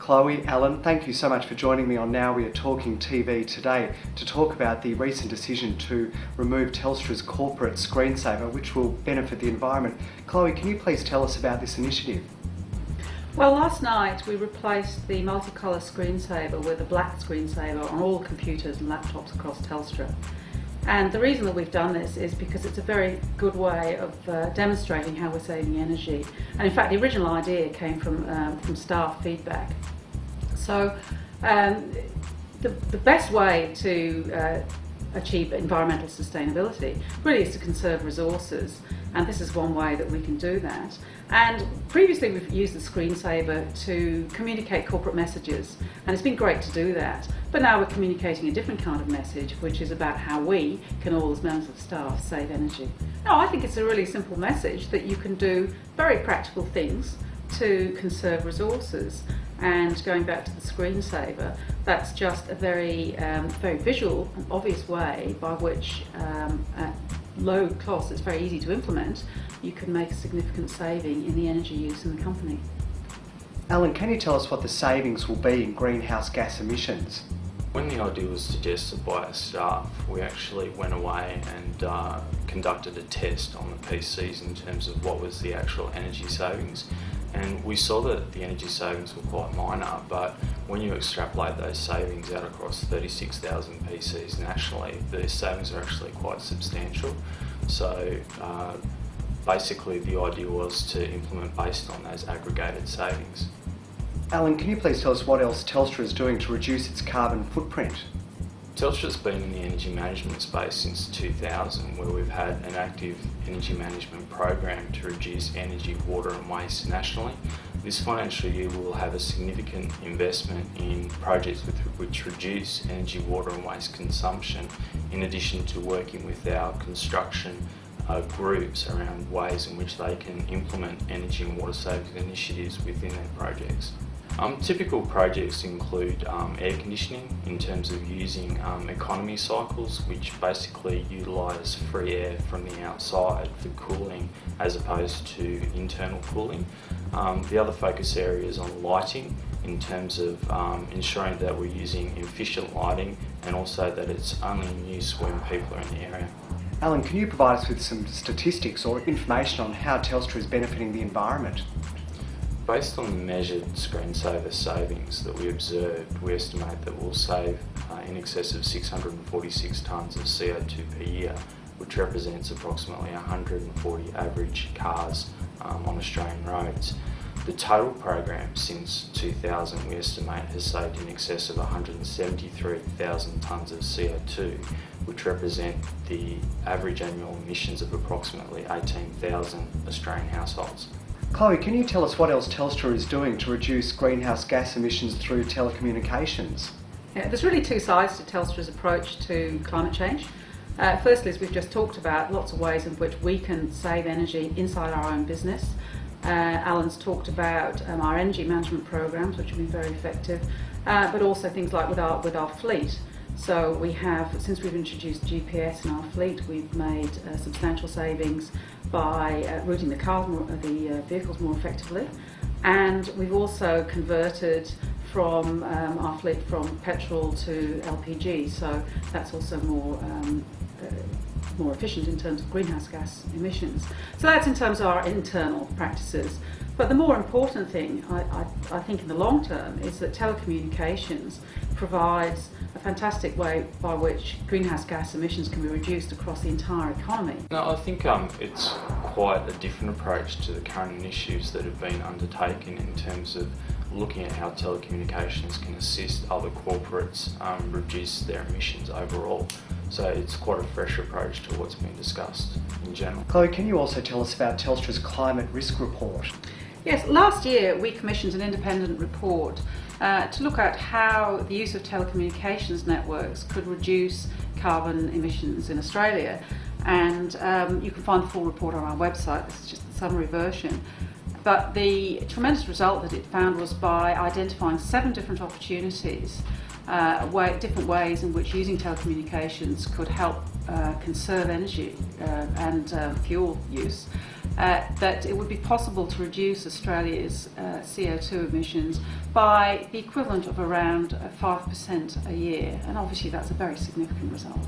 Chloe, Allan, thank you so much for joining me on Now We Are Talking TV today to talk about the recent decision to remove Telstra's corporate screensaver, which will benefit the environment. Chloe, can you please tell us about this initiative? Well, last night we replaced the multicolour screensaver with a black screensaver on all computers and laptops across Telstra. And the reason that we've done this is because it's a very good way of demonstrating how we're saving energy. And in fact, the original idea came from staff feedback. So the best way to achieve environmental sustainability really is to conserve resources, and this is one way that we can do that. And previously we've used the screensaver to communicate corporate messages, and it's been great to do that. But now we're communicating a different kind of message, which is about how we can all, as members of staff, save energy. Now, I think it's a really simple message that you can do very practical things to conserve resources. And going back to the screensaver, that's just a very visual and obvious way by which, at low cost, it's very easy to implement, you can make a significant saving in the energy use in the company. Allan, can you tell us what the savings will be in greenhouse gas emissions? When the idea was suggested by our staff, we actually went away and conducted a test on the PCs in terms of what was the actual energy savings. And we saw that the energy savings were quite minor, but when you extrapolate those savings out across 36,000 PCs nationally, the savings are actually quite substantial. So basically the idea was to implement based on those aggregated savings. Allan, can you please tell us what else Telstra is doing to reduce its carbon footprint? Telstra's been in the energy management space since 2000, where we've had an active energy management program to reduce energy, water and waste nationally. This financial year we will have a significant investment in projects which reduce energy, water and waste consumption, in addition to working with our construction groups around ways in which they can implement energy and water saving initiatives within their projects. Typical projects include air conditioning in terms of using economy cycles, which basically utilise free air from the outside for cooling as opposed to internal cooling. The other focus area is on lighting in terms of ensuring that we're using efficient lighting and also that it's only in use when people are in the area. Allan, can you provide us with some statistics or information on how Telstra is benefiting the environment? Based on the measured screensaver savings that we observed, we estimate that we'll save in excess of 646 tonnes of CO2 per year, which represents approximately 140 average cars on Australian roads. The total program since 2000 we estimate has saved in excess of 173,000 tonnes of CO2, which represent the average annual emissions of approximately 18,000 Australian households. Chloe, can you tell us what else Telstra is doing to reduce greenhouse gas emissions through telecommunications? Yeah, there's really two sides to Telstra's approach to climate change. Firstly, as we've just talked about, lots of ways in which we can save energy inside our own business. Allan's talked about our energy management programs, which have been very effective, but also things like with our fleet. So we have, since we've introduced GPS in our fleet, we've made substantial savings by routing the vehicles more effectively, and we've also converted from our fleet from petrol to LPG, so that's also more efficient in terms of greenhouse gas emissions. So that's in terms of our internal practices. But the more important thing, I think in the long term, is that telecommunications provides a fantastic way by which greenhouse gas emissions can be reduced across the entire economy. No, I think it's quite a different approach to the current initiatives that have been undertaken in terms of looking at how telecommunications can assist other corporates reduce their emissions overall. So it's quite a fresh approach to what's been discussed in general. Chloe, can you also tell us about Telstra's climate risk report? Yes, last year we commissioned an independent report to look at how the use of telecommunications networks could reduce carbon emissions in Australia. And you can find the full report on our website. This is just the summary version. But the tremendous result that it found was by identifying 7 different opportunities, different ways in which using telecommunications could help conserve energy and fuel use, that it would be possible to reduce Australia's CO2 emissions by the equivalent of around 5% a year, and obviously that's a very significant result.